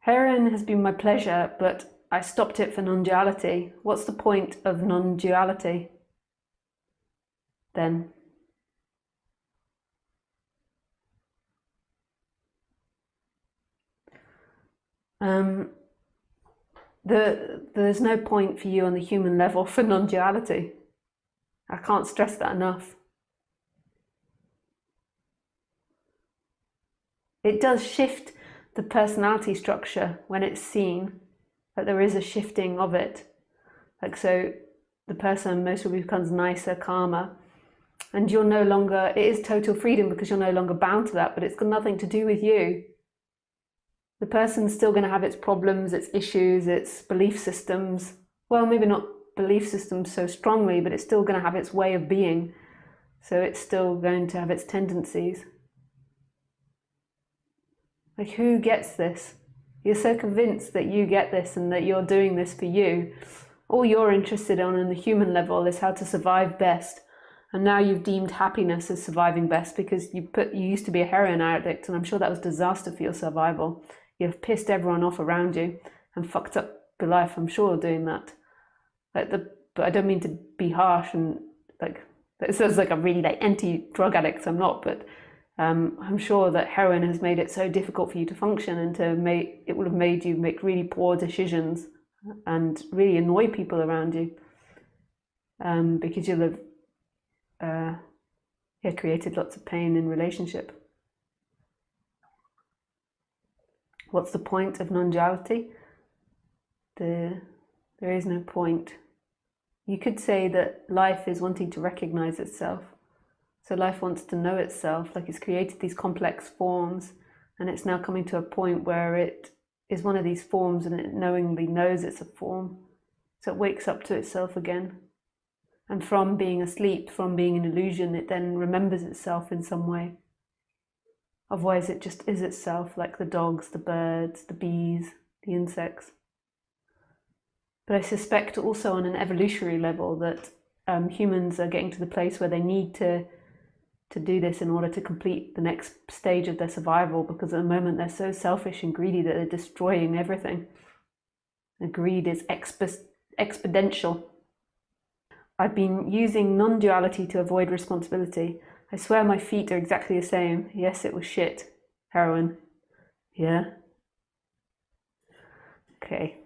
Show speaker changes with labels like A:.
A: Heroin has been my pleasure, but I stopped it for non-duality. What's the point of non-duality then? There's no point for you on the human level for non-duality. I can't stress that enough. It does shift the personality structure when it's seen, that there is a shifting of it. Like, so the person mostly becomes nicer, calmer, and you're no longer, it is total freedom because you're no longer bound to that, but it's got nothing to do with you. The person's still going to have its problems, its issues, its belief systems. Well, maybe not belief systems so strongly, but it's still going to have its way of being. So it's still going to have its tendencies. Like, who gets this? You're so convinced that you get this and that you're doing this for you. All you're interested in on the human level is how to survive best. And now you've deemed happiness as surviving best because you used to be a heroin addict, and I'm sure that was disaster for your survival. You've pissed everyone off around you and fucked up your life, I'm sure, doing that. But I don't mean to be harsh and like, it sounds like I'm really like anti-drug addicts, I'm not, but I'm sure that heroin has made it so difficult for you to function, and it would have made you make really poor decisions and really annoy people around you, because you'll have created lots of pain in relationship. What's the point of non-duality? There is no point. You could say that life is wanting to recognize itself. So life wants to know itself, like it's created these complex forms, and it's now coming to a point where it is one of these forms and it knowingly knows it's a form. So it wakes up to itself again. And from being asleep, from being an illusion, it then remembers itself in some way. Otherwise it just is itself, like the dogs, the birds, the bees, the insects. But I suspect also on an evolutionary level that humans are getting to the place where they need to do this in order to complete the next stage of their survival, because at the moment they're so selfish and greedy that they're destroying everything. And greed is exponential. I've been using non-duality to avoid responsibility. I swear my feet are exactly the same. Yes, it was shit. Heroin. Yeah. Okay.